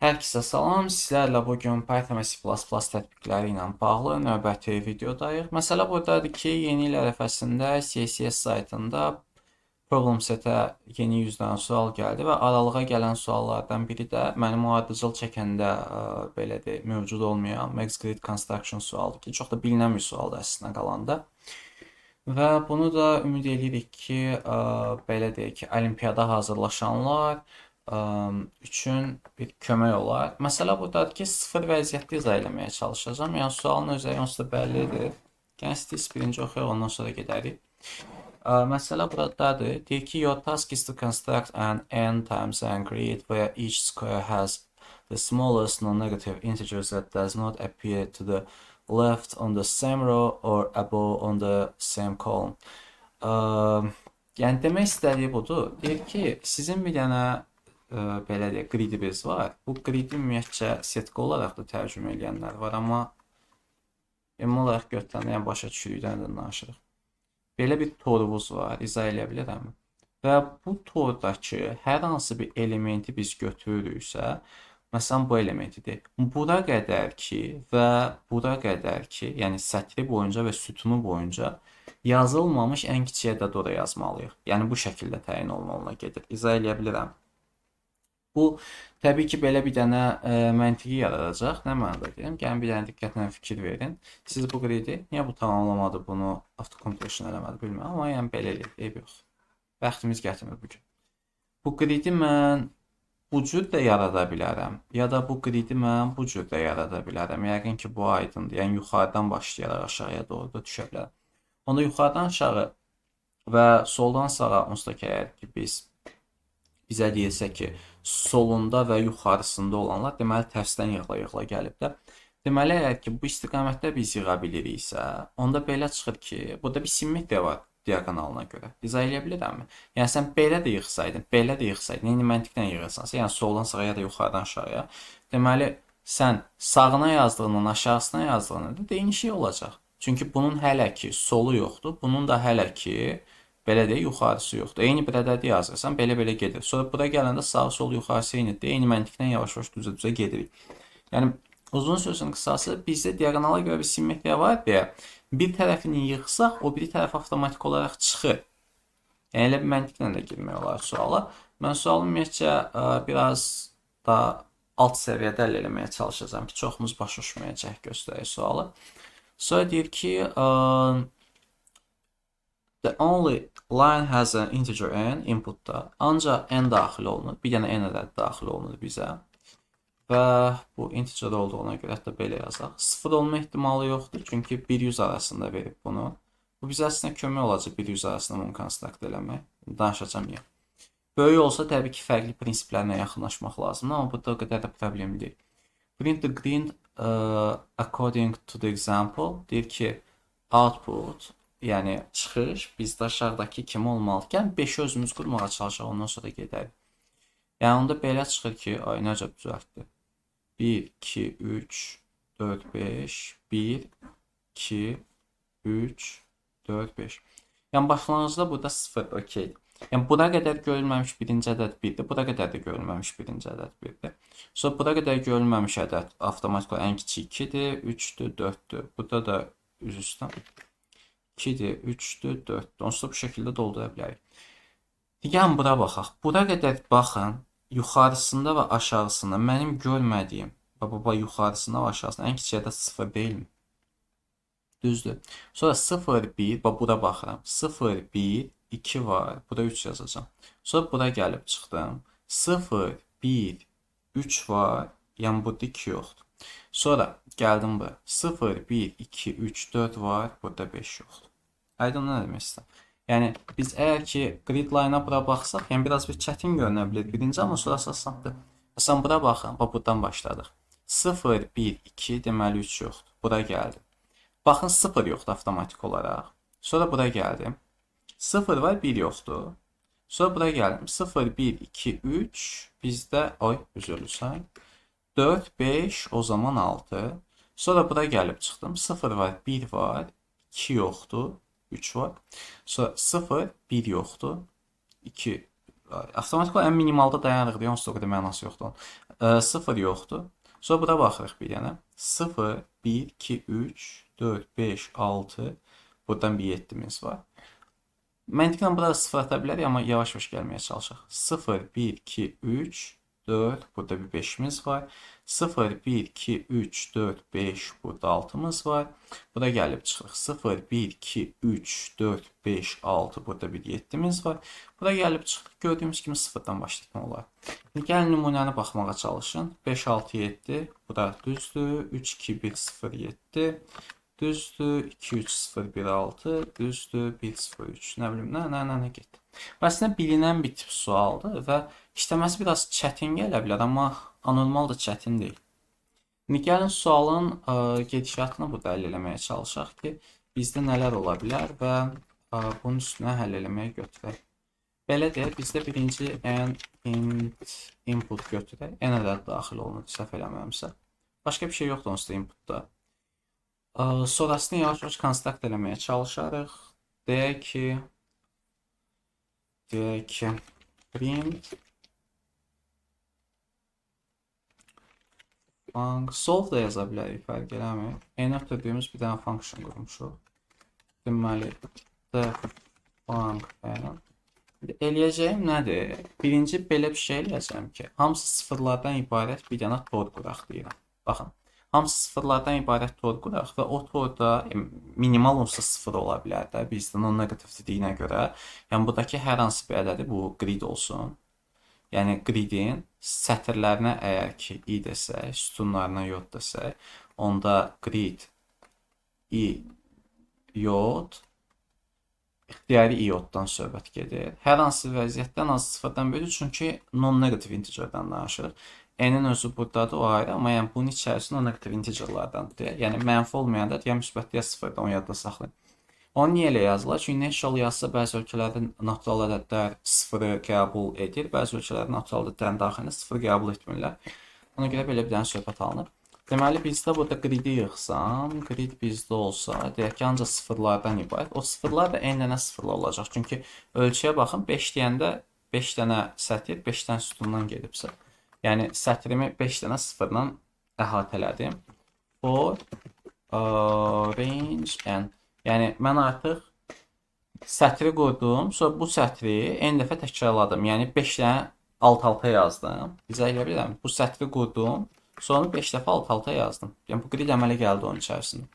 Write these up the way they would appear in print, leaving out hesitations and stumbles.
Hər kəsə salam. Sizlərlə bu gün Python və C++ tətbiqləri ilə bağlı növbəti videodayıq. Məsələ buradadır ki, yeni il ərəfəsində CSS saytında problem setə yeni 100 dənə sual gəldi və aralığa gələn suallardan biri də mənim o ardıcıl çəkəndə belə deyək, mövcud olmayan Max Grid Construction sualıdır ki, çox da bilinən bir sualdır əslində qalanda. Və bunu da ümid edirik ki, belə deyək ki, olimpiyada hazırlaşanlar üçün bir kömək olar. Məsələ buradadır ki, sıfır vəziyyətdə izah eləməyə çalışacağam. Yəni sualın özəyi onsuz da bəllidir. Yəni siz birinci oxuyaq, ondan sonra gedərik. Məsələ buradadır. Deyir ki, your task is to construct an n times n grid where each square has the smallest non-negative integers that does not appear to the left on the same row or above on the same column. Yəni demək istədiyi budur. Deyir ki, sizin bir dənə belə deyək, gridimiz var. Bu gridi ümumiyyətcə setka olaraq da tərcümə edənlər var, amma ümumi olaraq götürəndə, yəni başa düşürükdən də danışırıq. Belə bir torumuz var, izah eləyə bilərəm. Və bu tordakı hər hansı bir elementi biz götürürüksə, məsələn bu elementidir. Bura qədər ki və bura qədər ki, yəni sətri boyunca və sütunu boyunca yazılmamış ən kiçik ədəd ora yazmalıyıq. Yəni bu şəkildə təyin olunmalıya gedir. İzah eləyə bilirəm. Bu təbii ki, belə bir dənə məntiqi yaradacaq. Nə mənada deyirəm? Gəlin bir dənə diqqətlə fikir verin. Siz bu qridi, niyə bu tamamlamadı, bunu auto-completion eləmədi bilmirəm, amma yəni belə eləyir, eyb yox. Bəxtimiz gətirmir bugün. Bu qridi mən bu cür də yarada bilərəm, ya da bu qridi mən bu cür də yarada bilərəm. Yəqin ki, bu aydındır. Yəni yuxarıdan başlayaraq aşağıya doğru da düşə bilərəm. Onda yuxarıdan aşağı və soldan sağa onsuz ki, əgər ki bizə deyilsə ki, solunda və yuxarısında olanlar deməli tərsdən yığıla gəlib də. Deməli, əgər ki, bu istiqamətdə biz yığa biliriksə, onda belə çıxır ki, burada bir simmetriya var diaqonalına görə. İzah eləyə bilirəmmi? Yəni sən belə də yığsaydın, belə də yığsaydın, eyni məntiqlə yığırsansa, yəni soldan sağa ya da yuxarıdan aşağıya, deməli sən sağına yazdığından aşağısına yazdığında da eyni şey olacaq. Çünki bunun hələ ki solu yoxdur, bunun da hələ ki belə deyə yuxarısı yoxdur. Eyni bir ədədi yazırsan, belə-belə gedir. Sonra bura gələndə sağ, sol, yuxarısı eynidir. Eyni məntiqlə yavaş-yavaş düzə-düzə gedirik. Yəni uzun sözün qısası bizdə diaqonala görə bir simmetriya var deyə bir tərəfini yığsaq, o biri tərəf avtomatik olaraq çıxır. Yəni elə bir məntiqlə də girmək olar suala. Mən sualı ümumiyyətcə biraz da alt səviyyədə həll eləməyə çalışacağam ki, çoxumuz başa düşməyəcək göstərir sualı. Sonra deyir ki, the only line has an integer n inputda. Ancaq n daxil olunur. Bir dənə n ədədi daxil olunur bizə. Və bu integer olduğuna görə hətta belə yazaq. 0 olma ehtimalı yoxdur. Çünki 100 arasında verib bunu. Bu bizə əslində kömək olacaq 100 arasında bunu konstrukt eləmək. Danışacağım ya. Böyük olsa təbii ki, fərqli prinsiplərlə yaxınlaşmaq lazımdır. Amma burada o qədər də problem deyil. Print the grid according to the example. Deyir ki, output, yəni çıxış bizdə aşağıdakı kimi olmalıkən 5-i özümüz qurmağa çalışaq, ondan sonra gedərik. Yəni onda belə çıxır ki, ay necə düzəltdi? 1, 2, 3, 4, 5, 1, 2, 3, 4, 5. Yəni başlanğıcda burada 0, okey. Yəni bura qədər görülməmiş birinci ədəd 1-dir, bura qədər də görülməmiş birinci ədəd 1-dir. Sonra bura qədər görülməmiş ədəd avtomatik olaraq ən kiçik 2-dir, 3-dür, 4-dür. Burada da üz üstə 2-dir, 3-dür, 4-dür. Onsuz da bu şəkildə doldura bilərik. Yəni bura baxaq. Bura qədər baxın, yuxarısında və aşağısında mənim görmədiyim, yuxarısında və aşağısında ən kiçik ədəd 0 deyilmi? Düzdür. Sonra 0, 1, bura baxıram. 0, 1, 2 var. Bura 3 yazacağım. Sonra bura gəlib çıxdım. 0, 1, 3 var. Yəni burada 2 yoxdur. Sonra gəldim bura. 0, 1, 2, 3, 4 var. Burada 5 yoxdur. Aydın nə demək istəyirəm? Yəni biz əgər ki grid line-a bura baxsaq, yəni biraz bir çətin görünə bilər birinci, amma sonrası asandır. Məsələn bura baxın, buradan başladıq. 0, 1, 2, deməli 3 yoxdur. Bura gəldim. Baxın 0 yoxdur avtomatik olaraq. Sonra bura gəldim. 0 var, 1 yoxdur. Sonra bura gəldim. 0, 1, 2, 3 bizdə, üzülürsən. 4, 5, o zaman 6. Sonra bura gəlib çıxdım. 0 var, 1 var, 2 yoxdur. 3 var. Sonra 0, 1 yoxdur. 2. Avtomatik olaraq ən minimalda dayanırıq. Onsuz da o qədər mənası yoxdur. 0 yoxdur. Sonra bura baxırıq bir dənə. 0, 1, 2, 3, 4, 5, 6. Buradan bir 7'miz var. Məntiqlə burada 0 ata bilərik, amma yavaş-yavaş gəlməyə çalışaq. 0, 1, 2, 3, 4. Burada bir 5'imiz var. 0, 1, 2, 3, 4, 5. Burada 6'mız var. Burada gəlib çıxırıq. 0, 1, 2, 3, 4, 5, 6. Burada bir 7'miz var. Burada gəlib çıxırıq. Gördüyümüz kimi 0'dan başlatma olar. İndi gəlin nümunəni baxmağa çalışın. 5, 6, 7. Bu da düzdür. 3, 2, 1, 0, 7. Düzdür. 2, 3, 0, 1, 6. Düzdür. 1, 0, 3. Nə bilim, nə getdi. Əslində bilinən bir tip sualdır və işləməsi biraz çətin gələ bilər, amma anormal da çətin deyil. İndi gəlin sualın gedişatını burada həll eləməyə çalışaq ki, bizdə nələr ola bilər və bunun üstünə həll eləməyə götürək. Belə deyək, bizdə birinci input götürək. N ədəd daxil olunur, səhv eləməmsə. Başqa bir şey yoxdur onsuz da inputda. Sonrasını yavaş-yavaş konstrukt eləməyə çalışarıq. Deyək ki, print solve da yaza bilərik, fərq eləmir. N ötürdüyümüz bir dənə function qurmuşuq. Deməli, def eləyəcəyim nədir? Birinci belə bir şey eləyəcəm ki, hamısı sıfırlardan ibarət bir dənə tor quraq deyirəm. Baxın, hamısı sıfırlardan ibarət tor quraq və o torda minimal olsa sıfır ola bilər də bizdə non-negativ dediyinə görə. Yəni, buradakı hər hansı bir ədədi bu grid olsun. Yəni, gridin sətirlərinə əgər ki i desək, sütunlarına yod desək, onda grid i yod ixtiyari ioddan söhbət gedir. Hər hansı vəziyyətdən az sıfırdan böyükdür, çünki non-negativ integerdən danışırıq. N'in özü buradadır, o ayrı, amma yəni bunun içərisində non-negativ integerlardandır. Yəni mənfi olmayanda ya müsbət ya sıfırda, onu yadda saxlayın. Onu niyə elə yazırlar? Çünki natural yazsa bəzi ölkələrdə natural ədədlər sıfırı qəbul edir, bəzi ölkələrdə natural ədədlərin daxilində sıfırı qəbul etmirlər. Ona görə belə bir dənə söhbət alınır. Deməli, bizdə burada gridi yığsam, grid bizdə olsa, deyək ki, ancaq sıfırlardan ibarət. O sıfırlar da n dənə sıfırla olacaq. Çünki ölçüyə baxın, 5 deyəndə 5 dənə sətir, 5 dənə sütundan gedibsə. Yəni, sətrimi 5 dənə sıfırla əhatələdim. For range n. Yəni, mən artıq sətri qurdum, sonra bu sətri n dəfə təkrarladım. Yəni, 5 dənə alt-alta yazdım. İzah edə bilirəm. Bu sətri qurdum. Sonra 5 dəfə alt-alta yazdım. Yəni, bu grid əmələ gəldi onun içərisində.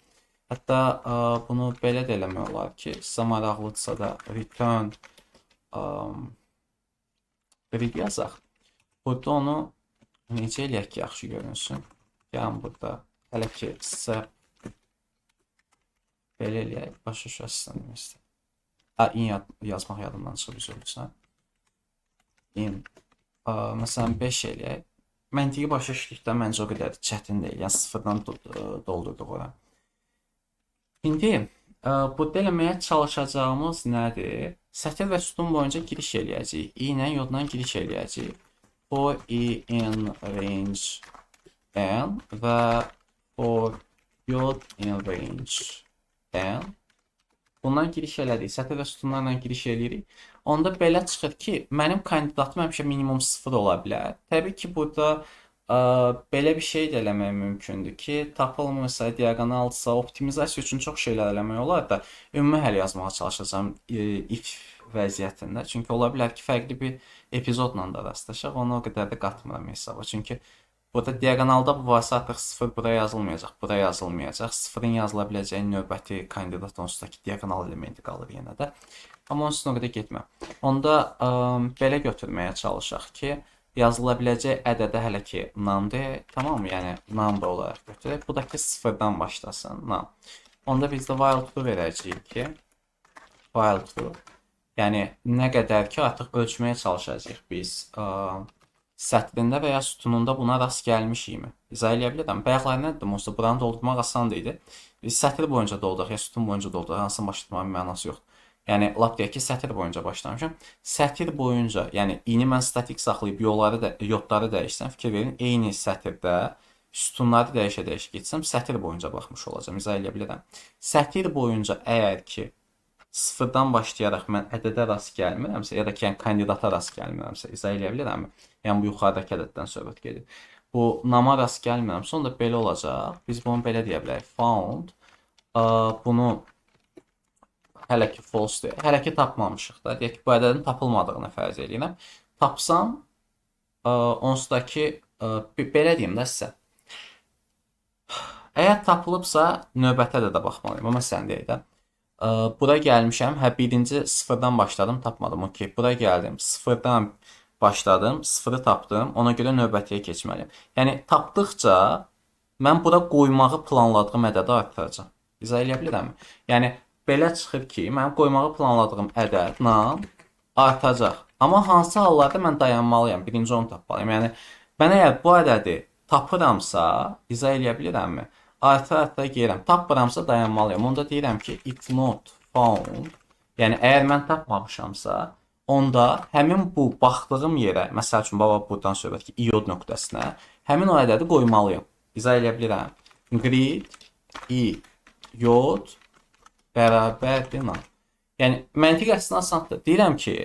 Hətta bunu belə də eləmək olar ki, sizə maraqlıdırsa da return grid yazaq. Burada onu necə eləyək ki, yaxşı görünsün. Yəni, burada hələ ki, sizə belə eləyək. Başa düşəsindən demək istəyir. In yazmaq yadımdan çıxıb üzülürsən. In. Məsələn, 5 eləyək. Məntiqi başa düşdükdə məncə o qədər çətin deyil. Yəni, sıfırdan doldurduq ora. İndi, burada eləməyə çalışacağımız nədir? Sətir və sütun boyunca giriş eləyəcəyik. I ilə yodla giriş eləyəcəyik. For i in range n və for yod in range n. Bundan giriş elədik. Sətir və sütunlarla giriş eləyirik. Onda belə çıxır ki, mənim kandidatım həmişə minimum 0 ola bilər. Təbii ki, burada belə bir şey də eləmək mümkündür ki, tapılmırsa, diaqonalsa, optimizasiya üçün çox şeylər eləmək olar da, ümumi həll yazmağa çalışacağım if vəziyyətində. Çünki ola bilər ki, fərqli bir epizodla da rastlaşaq, onu o qədər də qatmıram hesaba. Çünki burada diaqonalda bu varsa artıq 0 bura yazılmayacaq, bura yazılmayacaq. 0-ın yazıla biləcəyi növbəti kandidat onsuz da ki, diaqonal elementi qalır yenə də. Amma onun üstünə o qədər getmə. Onda belə götürməyə çalışaq ki, yazıla biləcək ədədə hələ ki numdır, tamam mı? Yəni number olaraq götürək. Bu da ki 0-dan başlasın, num. Onda biz də while true verəcəyik ki, while true. Yəni nə qədər ki artıq ölçməyə çalışacağıq biz sətrində və ya sütununda buna rast gəlmişikmi? İzah eləyə bilirəm. Bayaqlar nə dedim? Onsuz da buranı doldurmaq asan idi. Biz sətr boyunca dolduraq ya sütun boyunca dolduraq. Hansını başlatmağın mənası yoxdur. Yəni, lap deyək ki, sətr boyunca başlamışam. Sətr boyunca, yəni ini mən statik saxlayıb yodları dəyişsəm, fikir verin, eyni sətirdə sütunları dəyişə-dəyişə getsəm, sətr boyunca baxmış olacam. İzah eləyə bilirəm. Sətr boyunca əgər ki, sıfırdan başlayaraq mən ədədə rast gəlmirəmsə, ya da ki, yəni kandidata rast gəlmirəmsə, izah eləyə bilirəm. Yəni, bu yuxarıdakı ədəddən söhbət gedir. Bu nama rast gəlmirəm. Sonra belə olacaq. Biz bunu belə deyə bilərik. Found. Bunu hələ ki false deyək. Hələ ki tapmamışıq da. Deyək ki, bu ədədin tapılmadığını fərz edirəm. Tapsam, onsuz da ki, belə deyim də sizə. Əgər tapılıbsa, növbəti ədədə baxmalıyım. Məsələn deyək də. Bura gəlmişəm. Hə, birinci sıfırdan başladım, tapmadım. Okey. Bura gəldim. Sıfırdan başladım, sıfırı tapdım. Ona görə növbətiyə keçməliyim. Yəni tapdıqca mən bura qoymağı planladığım ədədi artıracağam. İzah eləyə bilirəmmi? Yəni belə çıxır ki, mənim qoymağı planladığım ədəd nam artacaq. Amma hansı hallarda mən dayanmalıyam? Birinci onu tapmalıyım. Yəni mən əgər bu ədədi tapıramsa, izah eləyə bilirəmmi? Artıra gəlirəm. Tapmıramsa dayanmalıyam. Onda deyirəm ki, if not found. Yəni əgər mən tapmamışamsa, onda həmin bu baxdığım yerə, məsəl üçün baba buradan söhbət ki, iod nöqtəsinə həmin o ədədi qoymalıyam. İzah eləyə bilirəm. Grid iod bərabərdir nam. Yəni məntiq əslində asandır. Deyirəm ki,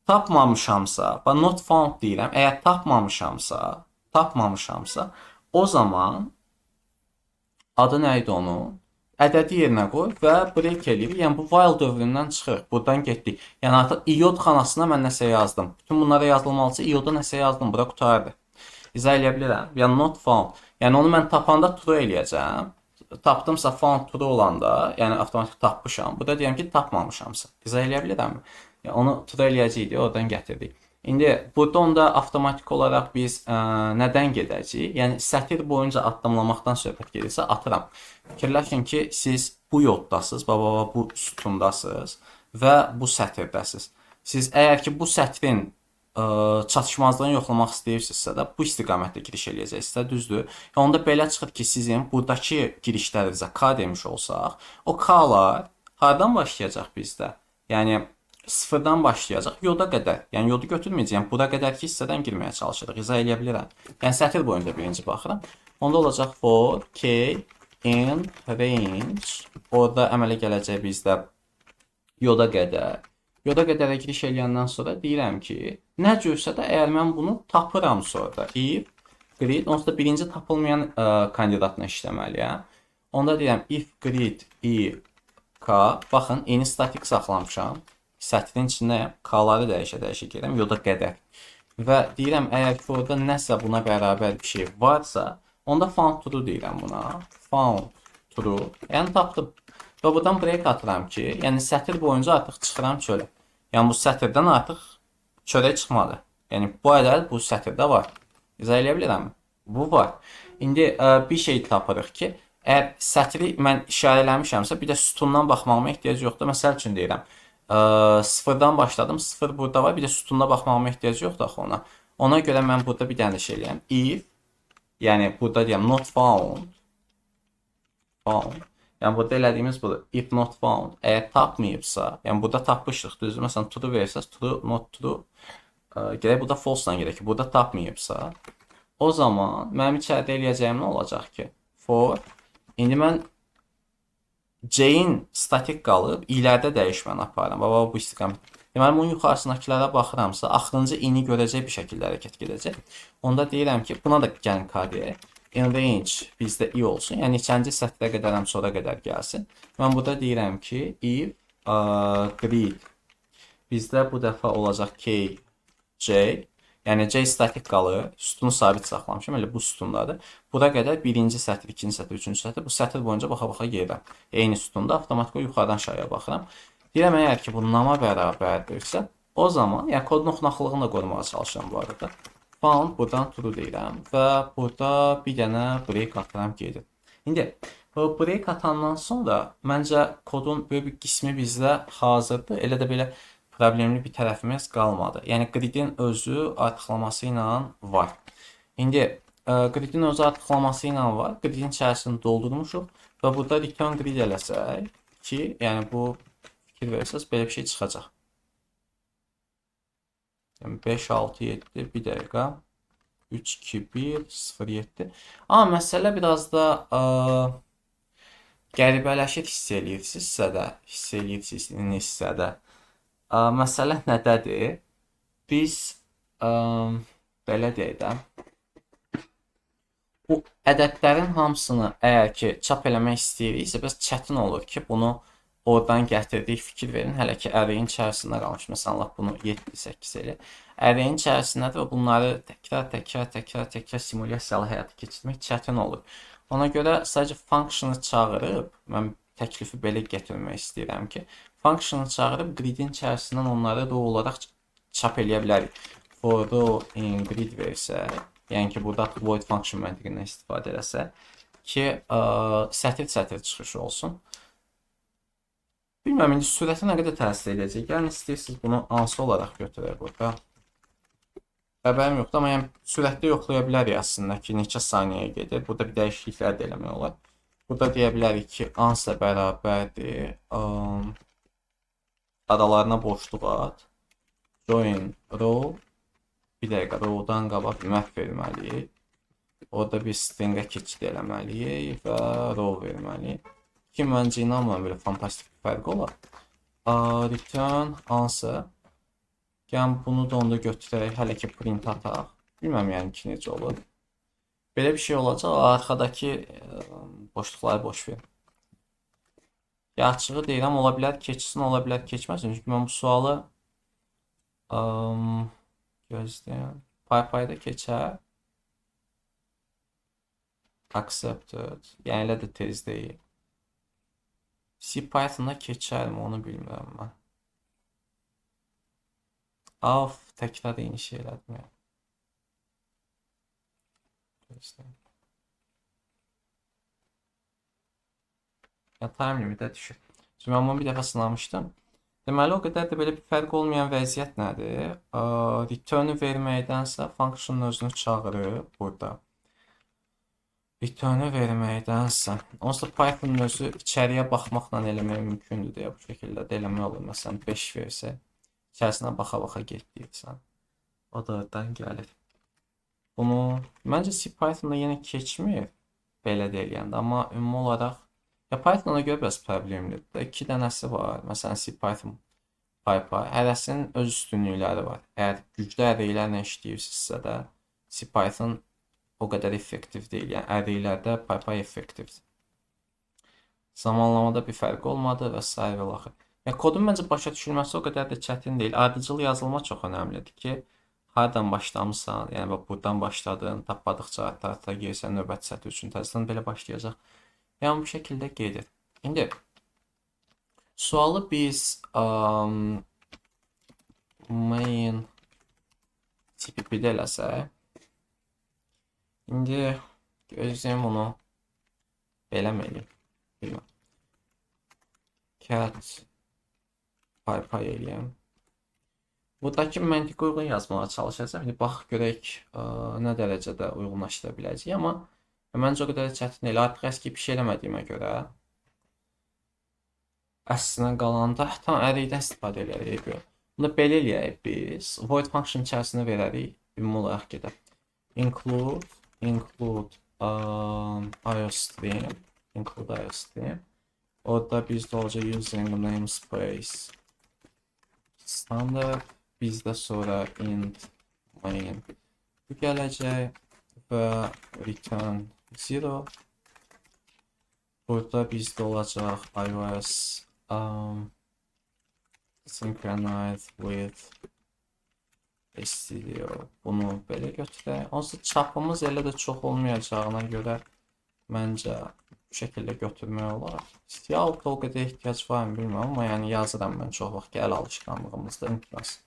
tapmamışamsa, not found deyirəm. Əgər tapmamışamsa, o zaman adı nə idi onun? Ədədi yerinə qoy və break eləyirik. Yəni bu while dövründən çıxırıq. Buradan getdik. Yəni artıq iod xanasına mən nəsə yazdım. Bütün bunlara yazılmalısa ioda nəsə yazdım. Bura qutardı. İzah eləyə bilirəm. Yəni not found. Yəni onu mən tapanda true eləyəcəm. Tapdımsa found true olanda, yəni avtomatik tapmışam. Burada deyirəm ki, tapmamışamsa. İzah eləyə bilirəmmi? Yəni onu true eləyəcəyik, oradan gətirdik. İndi burada onda avtomatik olaraq biz nədən gedəcəyik? Yəni sətir boyunca addımlamaqdan söhbət gedirsə atıram. Fikirləşin ki, siz bu yoddasınız, bu sütundasınız və bu sətirdəsiniz. Siz əgər ki, bu sətrin çatışmazlığını yoxlamaq istəyirsinizsə də bu istiqamətdə giriş eləyəcəksinizsə, düzdür? Onda belə çıxır ki, sizin buradakı girişlərinizə K demiş olsaq, o K-lar hardan başlayacaq bizdə? Yəni sıfırdan başlayacaq yoda qədər. Yəni yodu götürməyəcəyəm. Bura qədərki hissədən girməyə çalışırıq. İzah eləyə bilirəm. Yəni sətir boyunca birinci baxıram. Onda olacaq for k in range. Orada əmələ gələcək bizdə yoda qədər. Yoda qədərə giriş eləyəndən sonra deyirəm ki, nə cürsə də əgər mən bunu tapıram sonra if grid, onsuz da birinci tapılmayan kandidatla işləməliyəm. Onda deyirəm if grid i k. Baxın, eni statik saxlamışam. Sətrin içindəyəm. K-ları dəyişə gedirəm. Yoda qədər. Və deyirəm, əgər ki, orada nəsə buna bərabər bir şey varsa, onda found true deyirəm buna. Found true. Yəni tapdım. Və buradan break atıram ki, yəni sətir boyunca artıq çıxıram çölə. Yəni bu sətirdən artıq çölə çıxmadı. Yəni bu ədəd bu sətirdə var. İzah eləyə bilirəm. Bu var. İndi bir şey tapırıq ki, əgər sətri mən işarələmişəmsə, bir də sütundan baxmağıma ehtiyac yoxdur. Məsəl üçün deyirəm. Sıfırdan başladım. Sıfır burada var. Bir də sütunda baxmağıma ehtiyac yoxdur axı ona. Ona görə mən burada bir dənə şey eləyəm. If, yəni burada deyəm not found. Yəni burada elədiyimiz budur. If not found. Əgər tapmayıbsa, yəni burada tapmışıq, düzdür? Məsələn, true versəz, true, not true. Gərək burada false-dan gedək ki, burada tapmayıbsa, o zaman mənim içəridə eləyəcəyim nə olacaq ki? For, indi mən C-in statik qalıb, ilərdə dəyişməni aparıram. Bu istiqamət. Deməli, bunun yuxarısındakilərə baxıramsa, axırıncı ini görəcək bir şəkildə hərəkət gedəcək. Onda deyirəm ki, buna da gəlin K deyək. In range bizdə i olsun. Yəni, neçənci sətrə qədərəm, sonra qədər gəlsin. Mən burada deyirəm ki, if grid bizdə bu dəfə olacaq k, c. Yəni C statik qalır, sütunu sabit saxlamışam, elə bu sütundadır. Bura qədər birinci sətir, ikinci sətir, üçüncü sətir, bu sətir boyunca baxa-baxa gedirəm. Eyni sütunda avtomatik yuxarıdan aşağıya baxıram. Deyirəm, əgər ki, bu nama bərabərdirsə, o zaman, yəni kodun oxunaqlığını da qorumağa çalışıram bu arada. Found, buradan true deyirəm və burada bir dənə break atıram gedir. İndi, bu break atandan sonra məncə kodun böyle bir qismi bizdə hazırdır, elə də belə problemli bir tərəfimiz qalmadı. Yəni gridin özü artıqlaması ilə var. İndi gridin özü artıqlaması ilə var. Gridin içərisini doldurmuşuq və burada return grid eləsək ki, yəni bu fikir verirsəz belə bir şey çıxacaq. Yəni 5 6 7 1 dəqiqə 3 2 1 0 7. Amma məsələ biraz da qəribələşir hiss eləyirsinizsə də. Məsələ nədədir? Biz belə deyək də, Bu ədədlərin hamısını əgər ki çap eləmək istəyiriksə, bəs çətin olur ki, bunu oradan gətirdik, fikir verin. Hələ ki əriyin içərisində qalmış. Məsələn, lap bunu 7-8 elə. Əriyin içərisindədir və bunları təkrar simulyasiyalı həyata keçirmək çətin olur. Ona görə sadəcə functionu çağırıb, mən təklifi belə gətirmək istəyirəm ki, functionu çağırıb gridin içərisindən onları raw olaraq çap eləyə bilərik. For raw in grid versək, yəni ki, burada void function məntiqindən istifadə eləsə ki, sətir-sətir çıxışı olsun. Bilməm, indi sürətə nə qədər təsir edəcək. Yəni istəyirsiniz bunu hansı olaraq götürək burada. Xəbərim yoxdur, amma yəni sürətdə yoxlaya bilərik əslində ki, neçə saniyəyə gedir. Burada bir dəyişikliklər də eləmək olar. Burada deyə bilərik ki, ansla bərabərdir. Aralarına boşluq at. Join row. Bir dəqiqə, rowdan qabaq map verməliyik. Orada bir stringə keçid eləməliyik və row verməliyik. Ki, məncə inanmıram, belə fantastik bir fərq olar. Return answer. Yəni, bunu da onda götürək, hələ ki print ataq. Bilməm, yəni ki, necə olur. Belə bir şey olacaq, arxadakı boşluqları boş verin. Ya, açığı deyirəm, ola bilər keçsin, ola bilər keçməsin. Çünki mən bu sualı gözləyəm. PyPy'da keçər. Accepted. Yəni, elə də tez deyil. CPython'da keçərmi, onu bilmirəm mən. Af, təkrar eyni şey elədim ya. Ya, time limitə düşür. Çünki mən bunu bir dəfə sınamışdım. Deməli, o qədər də belə bir fərq olmayan vəziyyət nədir? Return-ü verməkdənsə function özünü çağırır burada. Return-ü verməkdənsə. Onsuz da Python özü içəriyə baxmaqla eləmək mümkündür deyə bu şəkildə də eləmək olur. Məsələn, 5 versə, içərisinə baxa-baxa getdirsən. O da oradan gəlir. Bunu, məncə CPython-da yenə keçmir, belə deyəndə. Amma ümumi olaraq, ya Python-a görə biraz problemlidir. 2 dənəsi var. Məsələn, CPython, PyPy. Hərəsinin öz üstünlükləri var. Əgər güclü əreylərlə işləyirsinizsə də, CPython o qədər effektiv deyil. Yəni, əreylərdə PyPy effektivdir. Zamanlamada bir fərq olmadı və s. və axır. Yəni, kodun məncə başa düşülməsi o qədər də çətin deyil. Ardıcıl yazılma çox önəmlidir ki, hardan başlamısan, yəni buradan başladın, tapmadıqca arta girsən, növbəti sətir üçün təzədən belə başlayacaq. Yəni, bu şəkildə gedir. İndi, sualı biz main tipi bir də eləsək, İndi gözləyim onu belə mi eləyim? Bilməm. Cat PyPy eləyəm. Buradakı məntiqə uyğun yazmağa çalışacağım. İndi bax, görək nə dərəcədə uyğunlaşdıra biləcəyik. Amma məncə o qədər çətin deyil. Artıq əski bir şey eləmədiyimə görə əslinə qalanda tam əreydən istifadə edərik. Bunu belə eləyək biz. Void function içərisində verərik. Ümumi olaraq gedək. Include IOStream. Include IOStream. Orada bizdə olacaq using namespace standard. Bizdə sonra int main bu gələcək və return 0. Burada bizdə olacaq iOS synchronize with istəyir. Bunu belə götürək. Onsuz çapımız elə də çox olmayacağına görə məncə bu şəkildə götürmək olar. İstiyalda o qədər ehtiyac var mı bilmirəm, amma yəni yazıram mən çox vaxt gəl alışqanlığımızda unutmasın.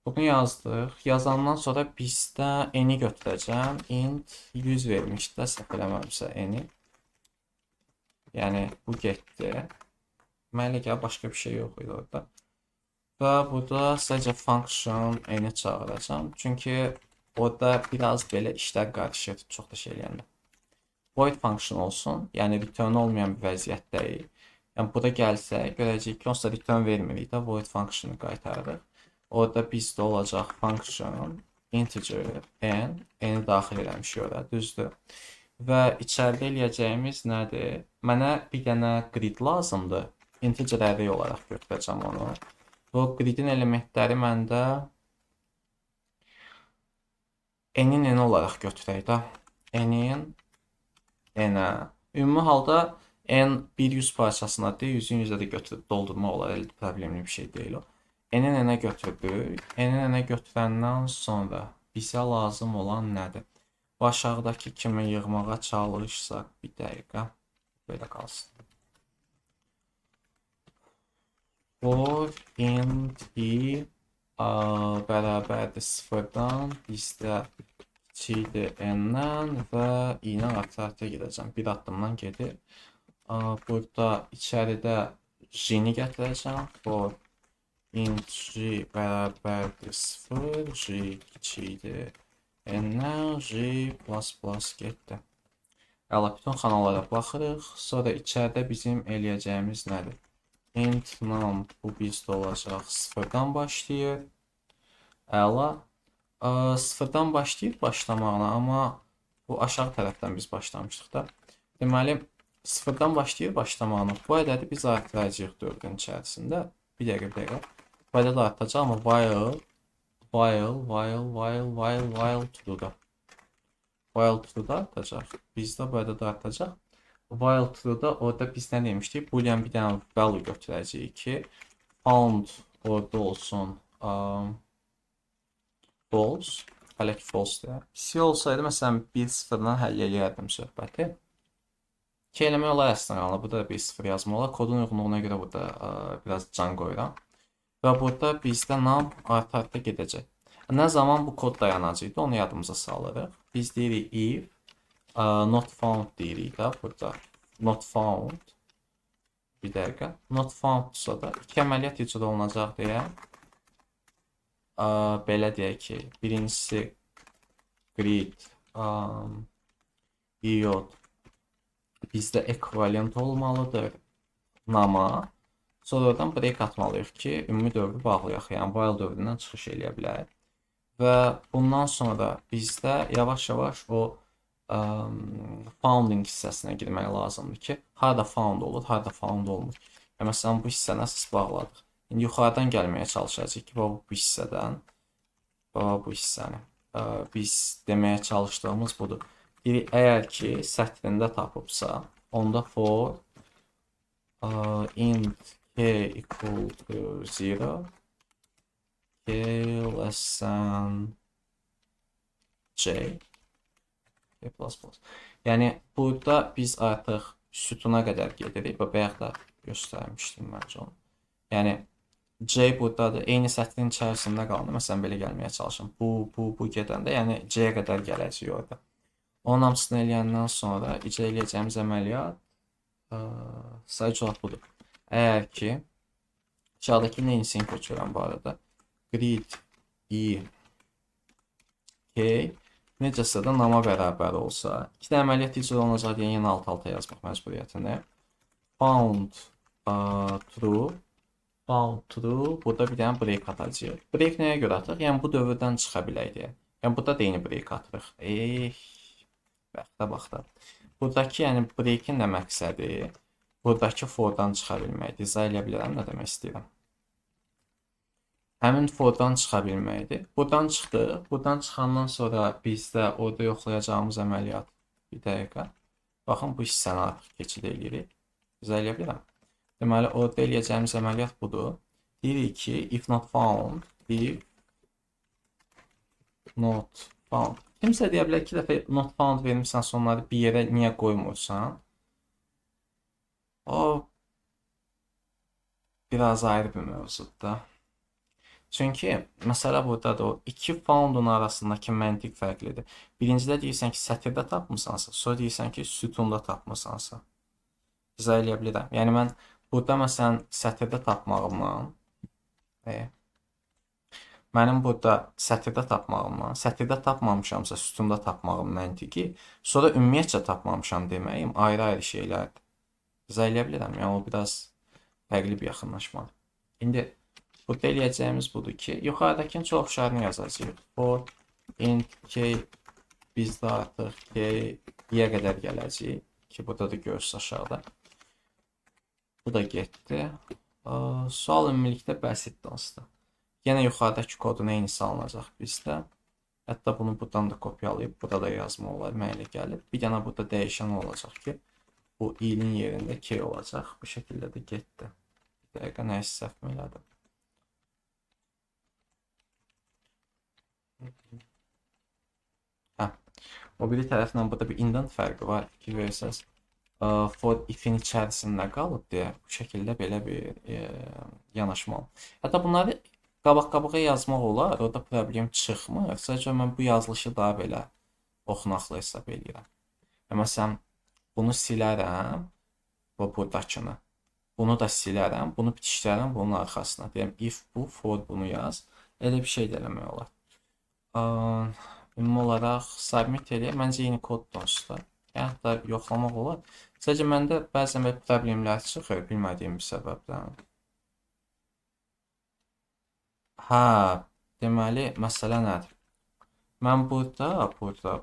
Bunu yazdıq. Yazandan sonra bizdə n-i götürəcəm. Int 100 vermişdi də, səhv eləməmsə n-i. Yəni bu getdi. Mənə gəl başqa bir şey yox idi orada. Və burada sadəcə function n-i çağıracağım. Çünki orada biraz belə işlər qarışır, çox da şey eləyəndə. Void function olsun, yəni return olmayan bir vəziyyətdəyik. Yəni burada gəlsək, görəcəyik ki, onsuz da return vermirik də, void functionu qaytarırıq. Orada bizdə olacaq function integer n-i daxil eləmişik ora, düzdür. Və içəridə eləyəcəyimiz nədir? Mənə bir dənə grid lazımdır. Integer array olaraq götürəcəm onu. Bu gridin elementləri məndə n-in n olaraq götürək də. n-in n-ə. Ümumi halda n bir 100 parçasındadır. 100-ün 100-ə də götürüb doldurmaq olar. Elə problemli bir şey deyil o. N-i n-ə götürdük. N-i n-ə götürəndən sonra bizə lazım olan nədir? Bu aşağıdakı kimi yığmağa çalışsaq bir dəqiqə belə qalsın. For int i bərabərdir 0-dan bizdə kiçikdir n-dən və i-lə artı gedəcəm. Bir addımdan gedir. Burada içəridə j-ni gətirəcəm. For int j bərabərdir 0, j kiçikdir n-dən, j plus plus getdi. Əla, bütün xanalara baxırıq. Sonra içəridə bizim eləyəcəyimiz nədir? Int num bu bizdə olacaq 0-dan başlayır. Əla. 0-dan başlayır başlamağına, amma bu aşağı tərəfdən biz başlamışdıq da. Deməli, 0-dan başlayır başlamağına. Bu ədədi biz artıracağıq 4-ün içərisində. Bir dəqiqə. Bu ədədi artacaq, amma while true-da. While true-da artacaq. Bizdə bu ədədi artacaq. While true-da orada biz nə demişdik? Boolean bir dənə value götürəcəyik ki, found orada olsun false, hələ ki false-dir. C olsaydı, məsələn, 1-0-dan həll eləyərdim söhbəti. Ki eləmək olar əslində, burada 1-0 yazmaq olar. Kodun uyğunluğuna görə burada biraz can qoyuram. Və burada bizdə num artı gedəcək. Nə zaman bu kod dayanacaqdı, onu yadımıza salırıq. Biz deyirik if not found deyirik də burada. Not found. Bir dəqiqə. Not found-sa da 2 əməliyyat icra olunacaq deyə. Belə deyək ki, birincisi greet iod bizdə ekvivalent olmalıdır nama. Sonra oradan break atmalıyıq ki, ümumi dövrü bağlayaq. Yəni while dövründən çıxış eləyə bilər. Və bundan sonra bizdə yavaş-yavaş o founding hissəsinə girmək lazımdır ki, harada found olur, harada found olmur. Yəni, məsələn, bu hissəni əsas bağladıq. İndi yuxarıdan gəlməyə çalışacağıq ki, bu hissədən, bu hissəni biz deməyə çalışdığımız budur. Əgər ki, sətrində tapıbsa, onda for int k equal to 0, k less than j, yəni, burada biz artıq sütuna qədər gedirik və bayaq da göstərmişdim məncə onu. Yəni, C buradadır, eyni sətrin içərisində qaldı. Məsələn, belə gəlməyə çalışın. Bu gedəndə, yəni C-yə qədər gələcək orada. Onun hamısını eləyəndən sonra icra eləyəcəyimiz əməliyyat sayı cavab budur. Əgər ki, aşağıdakı neynisini köçürəm bu arada. Greet i k necəsə də nama bərabər olsa, 2 də əməliyyat icra olunacaq deyə yenə alt-alta yazmaq məcburiyyətində. Found true. Burada bir dənə break atacaq. Break nəyə görə atıq? Yəni, bu dövrdən çıxa bilək deyə. Yəni, burada da eyni break atırıq. Bəxtə. Buradakı, yəni, breakin də məqsədi buradakı for-dan çıxa bilməkdir. İzah eləyə bilərəm, nə demək istəyirəm. Həmin for-dan çıxa bilməkdir. Buradan çıxdıq. Buradan çıxandan sonra bizdə orada yoxlayacağımız əməliyyat bir dəqiqə. Baxın, bu hissəni artıq keçid eləyirik. İzah eləyə bilirəm. Deməli, orada eləyəcəyimiz əməliyyat budur. Deyirik ki, if not found, if not found. Kimsə deyə bilər ki, dəfə not found vermişsən, sonları bir yerə niyə qoymursan? O biraz ayrı bir mövzudur da. Çünki, məsələ buradadır, o iki foundun arasındakı məntiq fərqlidir. Birincidə deyirsən ki, sətirdə tapmısansa, sonra deyirsən ki, sütunda tapmısansa. İzah eləyə bilirəm. Yəni, mən burada, məsələn, sətirdə tapmağımdan, mənim burada sətirdə tapmamışamsa, sütunda tapmağım məntiqi, sonra ümumiyyətcə tapmamışam deməyim, ayrı-ayrı şeylərdir. İzah eləyə bilirəm. Yəni, o biraz fərqli bir yaxınlaşmadır. İndi, burada eləyəcəyimiz budur ki, yuxarıdakının çox oxşarını yazacağıq. For int k bizdə artıq k-yə qədər gələcək ki, burada da görürsünüz aşağıda. Bu da getdi. Sual ümumilikdə bəsitdir aslında. Yenə yuxarıdakı kodun eynisi alınacaq bizdə. Hətta bunu buradan da kopyalayıb burada yazma olar. Mənə elə gəlir. Bir dənə burada dəyişən olacaq ki, bu i-nin yerində k olacaq. Bu şəkildə də getdi. Bir dəqiqə nə səhv elədim. Hə. O biri tərəfdən burada bir indent fərqi var. Fikir versəz, for if-in içərisində qalıb deyə bu şəkildə belə bir yanaşma. Hətta bunları qabaq-qabağa yazmaq olar, orada problem çıxmır. Sadəcə mən bu yazılışı daha belə oxunaqlı hesab edirəm. Məsələn, bunu silərəm, bu buradakını. Bunu da silərəm, bunu bitişdirərəm bunun arxasına. Deyəm, if bu, for bunu yaz. Elə bir şey də eləmək olar. Ümumi olaraq submit eləyək. Məncə yeni kod donsuzda. Yəni, hətta yoxlamaq olar. Sadəcə məndə bəzən belə problemlər çıxır, bilmədiyim bir səbəbdən. Hə, deməli, məsələ nədir? Mən burada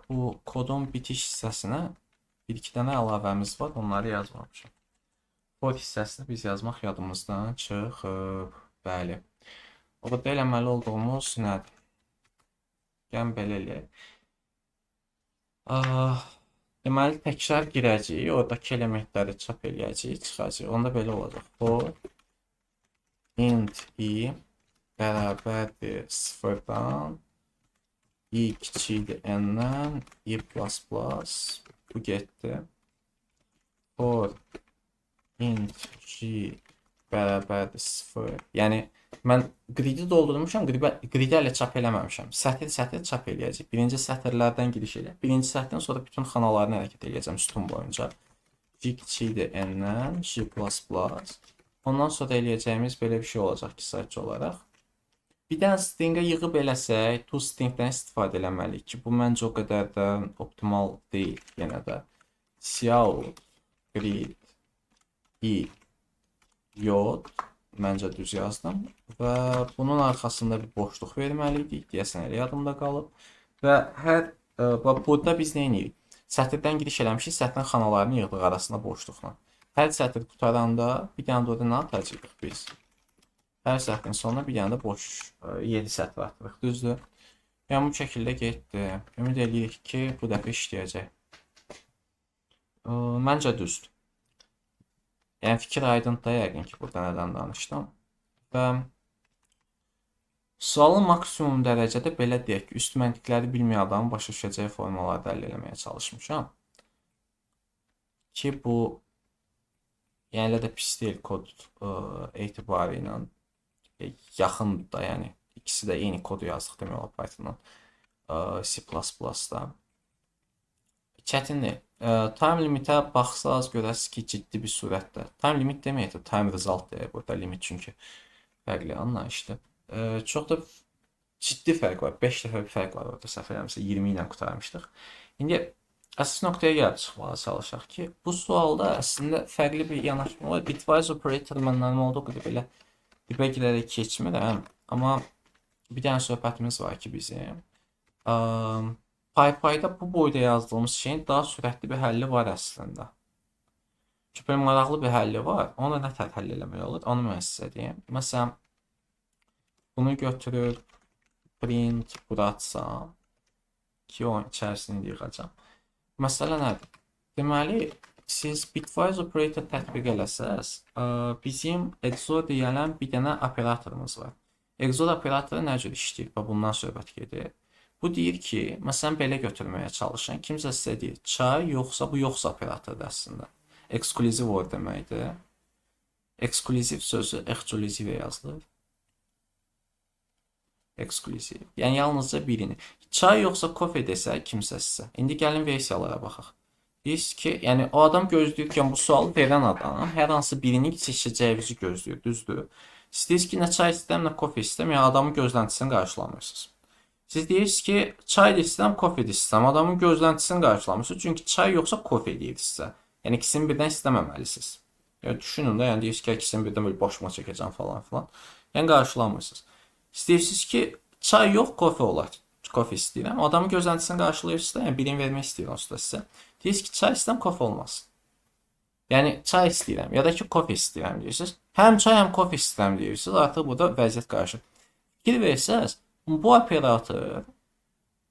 bu kodun bitiş hissəsinə bir-iki dənə əlavəmiz var, onları yazmamışam. For hissəsini biz yazmaq yadımızdan çıxıb. Bəli. Orada eləməli olduğumuz nədir? Gəlin belə eləyək. Deməli, təkrar girəcəyik. Oradakı elementləri çap eləyəcəyik, çıxacaq. Onda belə olacaq. For int i bərabərdir 0-dan i kiçikdir n-dən i++. Bu getdi. For int g bərabərdir 0. Yəni, mən gridi doldurmuşam, gridi hələ çap eləməmişəm. Sətir çap eləyəcək. Birinci sətirlərdən giriş elə. Birinci sətirdən sonra bütün xanalarını hərəkət eləyəcəm sütun boyunca. G kiçikdir n-dən g++. Ondan sonra eləyəcəyimiz belə bir şey olacaq ki, sayıcı olaraq. Bir dənə stringə yığıb eləsək, toStringdən istifadə eləməliyik ki, bu məncə o qədər də optimal deyil yenə də. Cout, grid, i, yod, məncə düz yazdım və bunun arxasında bir boşluq verməliydik, deyəsən elə yadımda qalıb və burada biz nə edirik? Sətirdən giriş eləmişik, sətrin xanalarını yığdıq arasında boşluqla. Hər sətr qutaranda bir dənə də orada nə atacağıq biz? Hər sətrin sonuna bir dənə də boş 7 sətr atırıq, düzdür? Yəni bu şəkildə getdi. Ümid edirik ki, bu dəfə işləyəcək. Məncə düzdür. Yəni fikir aydındır yəqin ki, burada nədən danışdım. Və sualı maksimum dərəcədə belə deyək ki, üst məntiqləri bilməyən adamın başa düşəcəyi formaları əldə etməyə çalışmışam. Ki bu yəni elə də pis deyil kod etibarı ilə yaxındır da, yəni ikisi də eyni kodu yazdıq demək olar Python-dan C++-da. Çətindir. Time limitə baxsaz görəsiniz ki, ciddi bir surətdə. Time limit deməyək də time result deyək burada limit çünki fərqli anlayışdır. Çox da ciddi fərq var. 5 dəfə bir fərq var orada səhv eləmirəmsə 20 ilə qurtarmışdıq. İndi əsas nöqtəyə gəlib çıxmağa çalışaq ki, bu sualda əslində fərqli bir yanaşma var. Bitwise operator məndən olduğu qədər belə dibə girərək keçmirəm. Amma bir dənə söhbətimiz var ki bizim. PyPy'da bu boyda yazdığımız şeyin daha sürətli bir həlli var əslində. Çünki belə maraqlı bir həlli var. Onu nə tər həll eləmək olur? Onu mən sizə deyim. Məsələn, bunu götürür, print buratsam ki, onun içərisini yığacam. Məsələ nədir? Deməli, siz Bitwise operator tətbiq eləsəz, bizim EXOR deyilən bir dənə operatorumuz var. EXOR operatoru nə cür işləyir? Bundan söhbət gedir. Bu deyir ki, məsələn, belə götürməyə çalışın. Kimsə sizə deyir, çay yoxsa bu yoxsa operatorudur əslində. Exclusive word deməkdir. Exclusive sözü exclusive yazılır. Exclusive. Yəni, yalnızca birini. Çay yoxsa kofe desə kimsə sizə. İndi gəlin versiyalara baxaq. Deyirsiniz ki, yəni o adam gözləyir ki, bu sualı verən adam hər hansı birini seçəcəyinizi gözləyir, düzdür? İstəyirsiniz ki, nə çay istəyirəm, nə kofe istəyirəm, yəni adamın gözləntisini qarşılamırsınız. Siz deyirsiniz ki, çay da istəyirəm, kofe də istəyirəm. Adamın gözləntisini qarşılamırsınız. Çünki çay yoxsa kofe deyir sizə. Yəni ikisini birdən istəməməlisiniz. Yəni düşünün də, yəni deyirsiniz ki, ikisini birdən böyle boşuma çəkəcəm falan filan. Yəni qarşılamırsınız. İstəyirsiniz ki, çay yox, kofe olar. Kofe istəyirəm. Adamın gözləntisini qarşılayırsınız da, yəni birini vermək istəyirəm usta sizə. Deyirsiniz ki, çay istəyirəm, kofe olmasın. Yəni çay istəyirəm ya da ki, kofe istəyirəm deyirsiniz. Həm çay, həm kofe istəyirəm deyirsiniz. Artıq burada vəziyyət qarışır. Fikir versəz, bu operator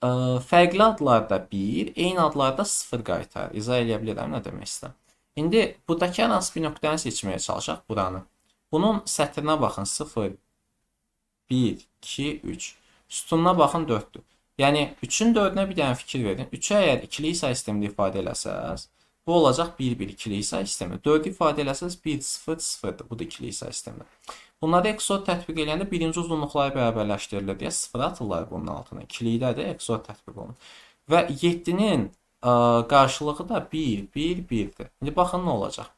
Fərqli adlarda 1, eyni adlarda 0 qaytarır. İzah eləyə bilirəm nə demək istəyirəm. İndi buradakı hər hansı bir nöqtəni seçməyə çalışaq buranı. Bunun sətrinə baxın 0, 1, 2, 3. Sütununa baxın 4-dür. Yəni 3-ün 4-ünə bir dənə fikir verin. 3-ü əgər ikili say sistemində ifadə eləsəz, bu olacaq 1, 1 ikili say sistemi. 4-ü ifadə eləsəz 1, 0, 0-dır. Bu da ikili say sistemi. Bunları XOR tətbiq edəndə birinci uzunluqları bərabərləşdirilir deyə 0 atırlar bunun altına. İkilikdə də XOR tətbiq olunur. Və 7-nin qarşılığı da 1, 1, 1-dir. İndi baxın nə olacaq.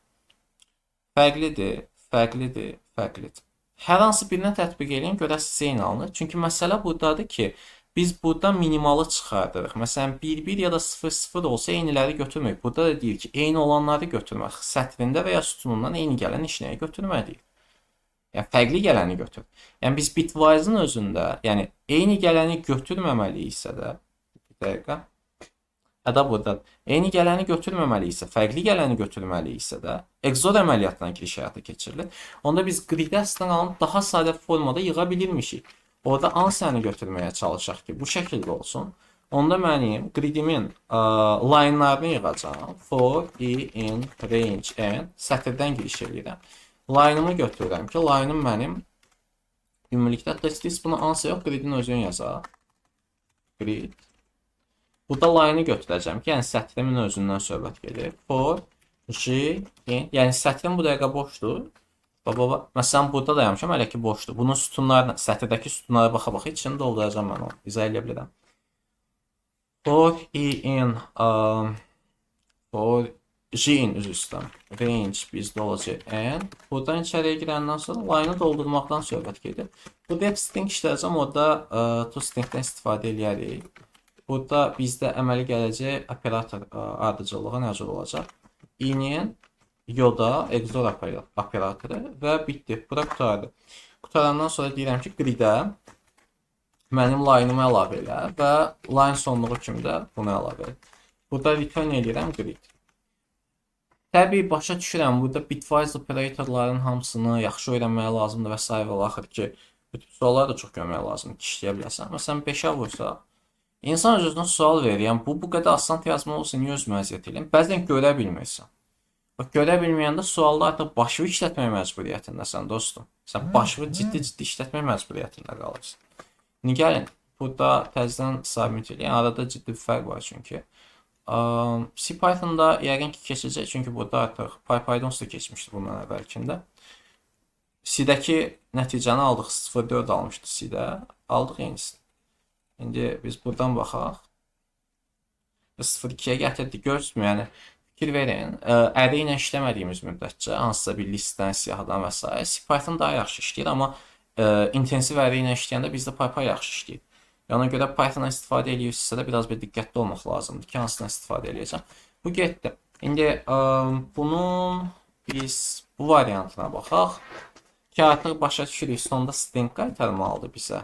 Fərqlidir, fərqlidir, fərqlidir. Hər hansı birinə tətbiq edin, görəsiz eyni alınır. Çünki məsələ buradadır ki, biz burada minimalı çıxardırıq. Məsələn, 1, 1 ya da 0, 0 olsa eyniləri götürməyik. Burada da deyir ki, eyni olanları götürmək. Sətrində və ya sütunundan eyni gələn işləyə götürməliyik. Yəni, fərqli gələni götür. Yəni, biz bitwise'ın özündə, yəni, eyni gələni götürməməliyiksə də, bir dəqiqə, da buradadır. Eyni gələni götürməməliyiksə, fərqli gələni götürməliyiksə də, XOR əməliyyatına giriş həyata keçirilir. Onda biz grid əslində alıb daha sadə formada yığa bilirmişik. Orada ansiyəni götürməyə çalışaq ki, bu şəkildə olsun. Onda mənim gridimin line'larını yığacağam. For, in, range, n. Sətirdən giriş edirəm. Line'ımı götürürəm ki, line'ım mənim ümumilikdə test bunu ansa yox, gridin özünü yazaq. Grid. Burada line'ı götürəcəm ki, yəni sətrimin özündən söhbət gedir. For, in, yəni sətrim bu dəqiqə boşdur. Məsələn, burada da yapmışam, hələ ki boşdur. Bunun sütunlarına, sətirdəki sütunlara baxa-baxa içini dolduracam mən onu. İzah eləyə bilirəm. For, in, for, in üzr istəyirəm. Range bizdə olacaq n. Buradan içəriyə girəndən sonra line'ı doldurmaqdan söhbət gedir. Burada hep string işləyəcəm, orada toStringdən istifadə eləyərik. Burada bizdə əməli gələcək operator ardıcıllığı necə olacaq? In-in yoda XOR operatoru və bitdi. Bura qutardı. Qutarandan sonra deyirəm ki, gridə mənim line'ımı əlavə elə və line sonluğu kimi də bunu əlavə elə. Burada return edirəm grid. Təbii başa düşürəm, burada bitwise operatorların hamısını yaxşı öyrənməyə lazımdır və s. və axır ki, bütün sualları da çox görməyə lazımdır ki, işləyə biləsən. Məsələn, 5-ə vursa, İnsan özünə sual verir, yəni bu qədər asan yazma olsa niyə özümə əziyyət eləyim? Bəzən görə bilmirsən. Bax, görə bilməyəndə sualda artıq başını işlətmək məcburiyyətindəsən dostum. Sən başını ciddi işlətmək məcburiyyətində qalırsan. İndi gəlin, burada təzədən submit edin. Yəni, arada ciddi bir fərq var çünki. C Python'da yəqin ki keçəcək, çünki burada artıq PyPython da keçmişdi bundan əvvəlkində. C-dəki nəticəni aldıq, 0.4 almışdı C-də. Aldıq yenisini. İndi biz buradan baxaq. 0.2-yə gətirdik. Görürsünüz, yəni fikir verin. Əri ilə işləmədiyimiz müddətcə, hansısa bir listdən, siyahıdan və s. C-Python daha yaxşı işləyir, amma intensiv əri ilə işləyəndə bizdə PyPy yaxşı işləyir. Ona görə Python-a istifadə edirsinizsə də biraz bir diqqətli olmaq lazımdır ki, hansından istifadə edəcəm. Bu getdi. İndi bunun biz bu variantına baxaq ki, artıq başa düşürük, sonda string qaytarmalıdır bizə.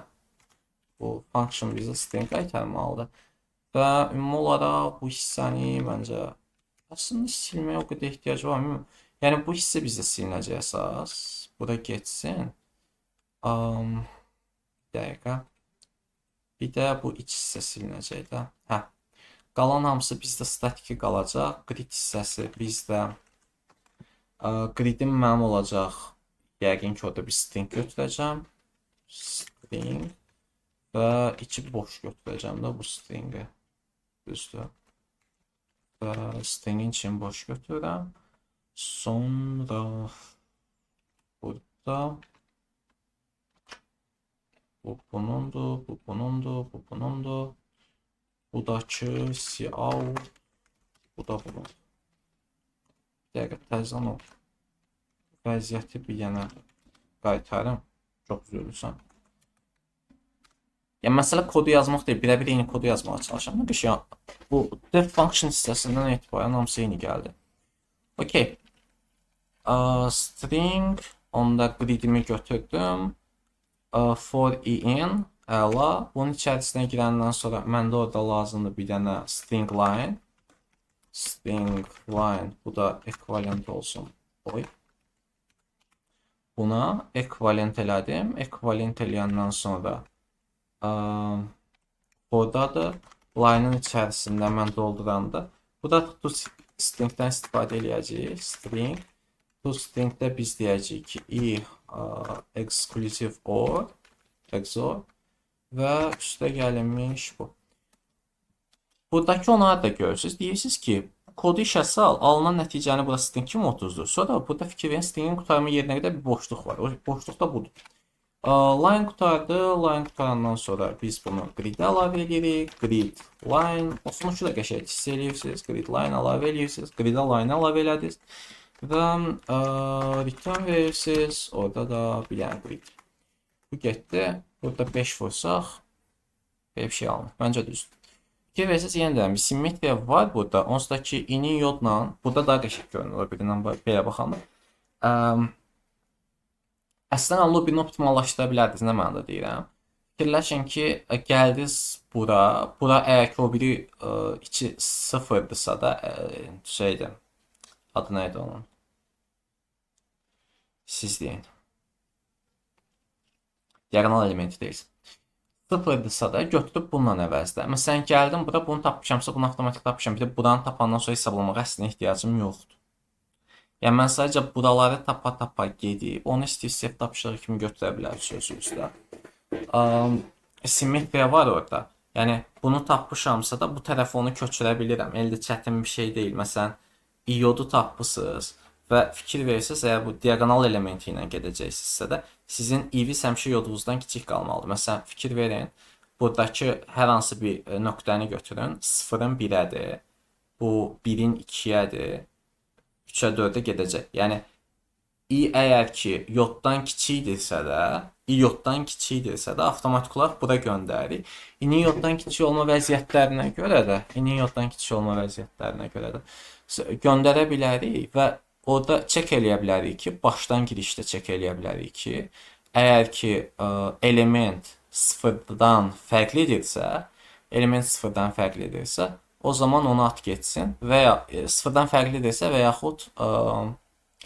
Bu function bizə string qaytarmalıdır. Və ümumi olaraq bu hissəni məncə əslində silməyə o qədər ehtiyac var mı? Yəni bu hissə bizdə silinəcək əsas. Bura getsin. Bir dəqiqə. Bir də bu iç hissə silinəcək də. Hə. Qalan hamısı bizdə statiki qalacaq. Grid hissəsi bizdə. Gridim mənim olacaq. Yəqin ki, orada bir string götürəcəm. String. Və içi boş götürəcəm də bu stringi. Düzdür. Və stringin içini boş götürürəm. Sonra burada bu bunundur, bu bunundur, bu bunundur. Budakı cout, bu da bunun. Bir dəqiqə təzən o vəziyyəti bir yana qaytarım. Çox üzülürsən. Yəni, məsələ kodu yazmaq deyil, birə-bir eyni kodu yazmağa çalışam. Bir şey, bu def function hissəsindən etibarən hamısı eyni gəldi. Okey. String, onda gridimi götürdüm. For in, əla. Bunun içərisinə girəndən sonra məndə orada lazımdır bir dənə string line. String line, bu da ekvivalent olsun. Oy. Buna ekvivalent elədim. Ekvivalent eləyəndən sonra buradadır. Line-ın içərisində mən dolduranda. Bu da to stringdən istifadə eləyəcəyik. String. To stringdə biz deyəcəyik ki, exclusive or, XOR və üstə gəlinmiş bu. Buradakı onları da görürsünüz. Deyirsiniz ki, kodu işə sal, alınan nəticəni bura string kimi 30-dur. Sonra burada fikir verin, stringin qurtarma yerinə qədər bir boşluq var. O boşluq da budur. Line qutardı. Line qutarandan sonra biz bunu grid əlavə edirik. Grid line. Oxunuşu da qəşəng hiss edirsiniz. Grid line əlavə edirsiniz. Grid line əlavə elədiniz. Və return verirsiniz. Orada da bir dənə grid. Bu getdi. Burada 5 vursaq belə bir şey alınır. Məncə düzdür. Fikir verirsiniz, yenə deyirəm, bir simmetriya var burada. Onsuz da ki, ini yodla, burada daha qəşəng görünür. Birindən belə baxanda. Əslən lobini optimallaşdıra bilərdiniz, nə mənada deyirəm. Fikirləşin ki, gəldiniz bura. Bura əgər ki, o biri 2 sıfırdırsa da şeydir. Adı neydi onun? Siz deyin. Diagonal elementi deyilsin. Sıfırdırsa da götürüb bununla əvəzlə. Məsələn, gəldim bura, bunu tapmışamsa, bunu avtomatik tapmışam. Bir də buranı tapandan sonra hesablamağa əslində ehtiyacım yoxdur. Yəni, mən sadəcə buraları tapa-tapa gedib, onu istəyir tapışığı kimi götürə bilərsiniz sözünüzdə. Simmetriya var orada. Yəni, bunu tapmışamsa da bu tərəfi onu köçürə bilirəm. Əldə çətin bir şey deyil. Məsələn, iodu tapmışsınız və fikir verirsiniz, əgər bu diagonal elementi ilə gedəcəksinizsə də, sizin i-viz həmişə yodunuzdan kiçik qalmalıdır. Məsələn, fikir verin, buradakı hər hansı bir nöqtəni götürün, 0-ın 1-ədir, bu 1-in 2-ədir, 3-ə 4-ə gedəcək. Yəni, i əgər ki, yoddan kiçikdirsə də, avtomatik olaraq bura göndəririk. İnin yoddan kiçik olma vəziyyətlərinə görə də göndərə bilərik və orada çek eləyə bilərik ki, başdan girişdə çek eləyə bilərik ki, əgər ki, element sıfırdan fərqlidirsə, o zaman onu at getsin və ya sıfırdan fərqlidirsə və yaxud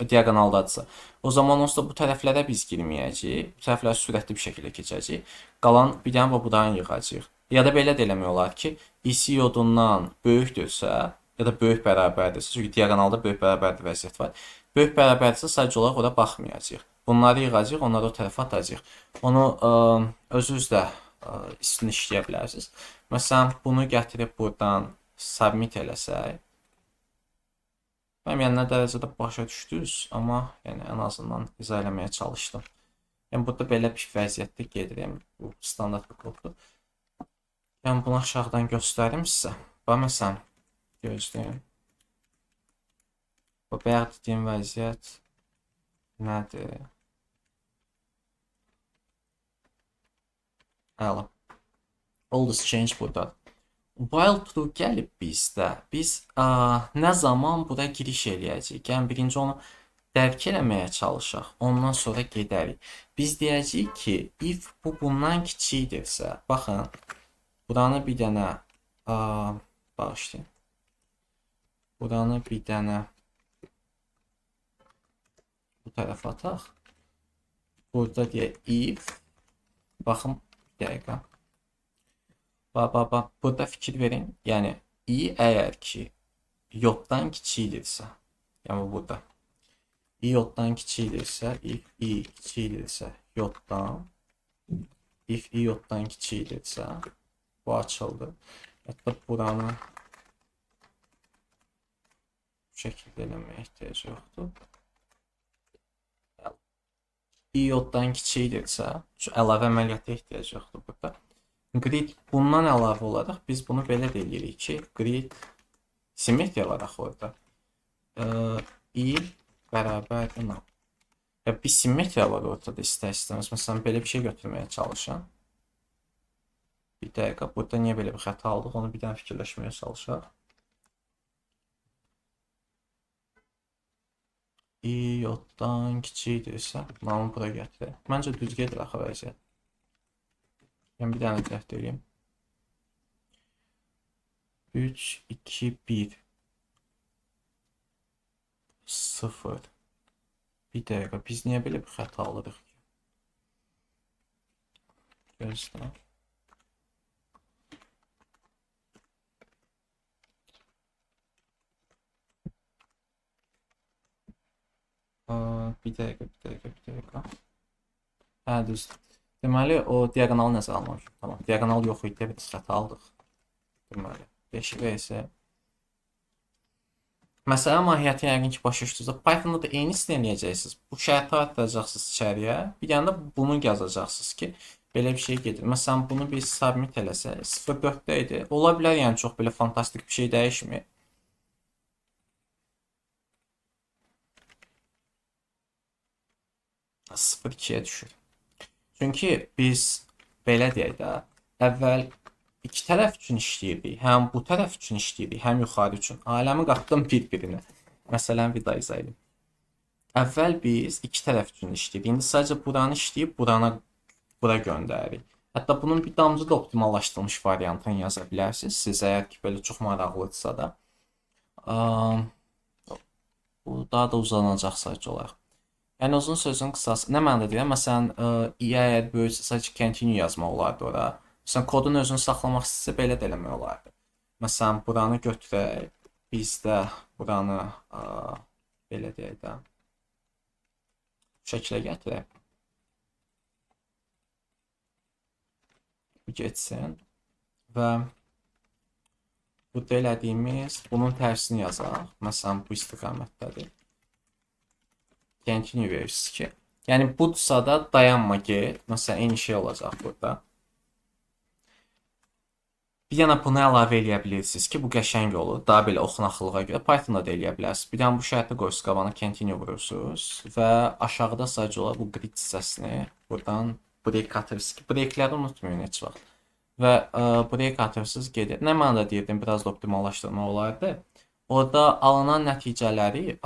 diagonaldadırsa, o zaman onsuz da bu tərəflərə biz girməyəcəyik, bu tərəfləri sürətli bir şəkildə keçəcəyik, qalan bir dənə buranı yığacağıq. Ya da belə də eləmək olar ki, isi yodundan böyükdürsə, ya da böyük bərabərdirsə, çünki diagonalda böyük bərabərdir vəziyyət var. Böyük bərabərdirsə sadəcə olaraq ora baxmayacağıq. Bunları yığacağıq, onları o tərəfə atacağıq. Onu özünüz də üstün işləyə bilərsiniz. Məsələn, bunu gətirib buradan submit eləsək. Mənim yəni nə dərəcədə başa düşdünüz, amma yəni ən azından izah eləməyə çalışdım. Yəni burada belə bir vəziyyətdə gedirəm. Bu standart bir koddur. Yəni bunu aşağıdan göstərim sizə. Bax məsələn, gözləyin. Bu bayaq dediyim vəziyyət nədir? Əla. All this change burada. While true gəlib bizdə. Biz nə zaman bura giriş eləyəcəyik? Yəni birinci onu dərk eləməyə çalışaq. Ondan sonra gedərik. Biz deyəcəyik ki, if bu bundan kiçikdirsə, baxın, buranı bir dənə bağışlayın. Buranı bir dənə bu tərəfə ataq. Burada deyək if. Baxın, bir dəqiqə. Bax, burada fikir verin. Yəni, i əgər ki, yoddan kiçikdirsə, yəni burada. I yoddan kiçikdirsə, if i kiçikdirsə yoddan, if i yoddan kiçikdirsə, bu açıldı. Hətta buranı bu şəkildə eləməyə ehtiyac yoxdur. I yoddan kiçikdirsə, əlavə əməliyyata ehtiyac yoxdur burada. Grid bundan əlavə olaraq biz bunu belə deyirik ki, grid simmetriya var axı orada. I bərabərdir nə? Bir simmetriya var ortada istər-istəməz. Məsələn, belə bir şey götürməyə çalışın. Bir dəqiqə, burada niyə belə bir xəta aldıq, onu bir dənə fikirləşməyə çalışaq. I yoddan kiçikdirsə, namı bura gətirək. Məncə düz gedir axı vəziyyət. Yəni bir dənə cəhd edeyim. 3, 2, 1 0. Bir dəqiqə, biz niyə belə bir xəta alırıq ki? Gözlə. Bir dəqiqə, bir dəqiqə, bir dəqiqə. Hə, düzdür. Deməli, o diaqonalı nəzərə almamışıq. Tamam, diaqonal yox idi, bir xəta aldıq. Deməli, 5 vs. Məsələ mahiyyəti yəqin ki, başa düşdünüz. Pythonda da eyni istəyəcəksiniz. Bu şərti atacaqsınız içəriyə. Bir dənə də bunu yazacaqsınız ki, belə bir şey gedir. Məsələn, bunu biz submit eləsə, 0.4-də idi. Ola bilər, yəni çox belə fantastik bir şey dəyişmir. Sıfır 2-yə düşür. Çünki biz belə deyək də, əvvəl iki tərəf üçün işləyirdik. Həm bu tərəf üçün işləyirdik, həm yuxarı üçün. Aləmi qatdım bir-birinə. Məsələn, vida izah edim. Əvvəl biz iki tərəf üçün işləyirdik. İndi sadəcə buranı işləyib bura göndəririk. Hətta bunun bir damcı da optimallaşdırılmış variantını yaza bilərsiniz. Siz əgər ki, belə çox maraqlıdırsa da. Bu daha da uzanacaq sadəcə olaraq. Yəni uzun sözün qısası nə mənada deyirəm? Məsələn, əgər böyüksə sadəcə continue yazmaq olardı ora. Məsələn, kodun özünü saxlamaq istəsə belə də eləmək olardı. Məsələn, buranı götürək. Biz də buranı belə deyək də şəklə gətirək. Bu getsin və burada elədiyimiz bunun tərsini yazaq. Məsələn, bu istiqamətdədir. Continue verirsiniz ki. Yəni budursa da dayanma get. Məsələn, eyni şey olacaq burada. Bir dənə bunu əlavə eləyə bilirsiniz ki, bu qəşəng olur. Daha belə oxunaqlığa görə Pythonda da eləyə bilərsiniz. Bir dənə bu şərti qoyursunuz, qabağına continue vurursunuz və aşağıda sadəcə olaraq bu grid hissəsini buradan break atırsınız ki, breakləri unutmayın heç vaxt. Və break atırsınız gedir. Nə mənada deyirdim, biraz da optimallaşdırma olardı. Orada alınan nəticələri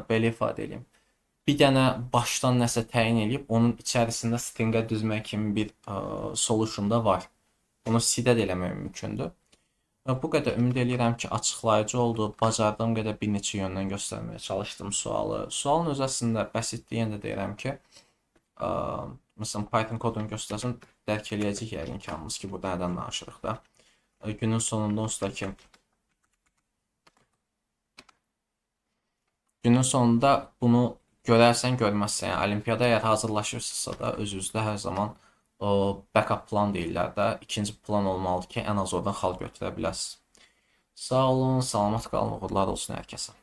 belə ifadə edeyim. Bir dənə başdan nəsə təyin edib, onun içərisində stringə düzmək kimi bir solution da var. Bunu C-də də eləmək mümkündür. Və bu qədər ümid edirəm ki, açıqlayıcı oldu. Bacardığım qədər bir neçə yöndən göstərməyə çalışdım sualı. Sualın öz əslində bəsitliyini də deyirəm ki, məsələn, Python kodunu göstərsən, dərk eləyəcək yəqin ki, hamımız ki, burada nədən danışırıq da. Günün sonunda onsuz da ki, günün sonunda bunu görərsən, görməzsən. Yəni, olimpiyada əgər hazırlaşırsınızsa da, özünüzdə hər zaman o backup plan deyirlər də, ikinci plan olmalıdır ki, ən az oradan xal götürə biləsiniz. Sağ olun, salamat qalın, uğurlar olsun hər kəsə.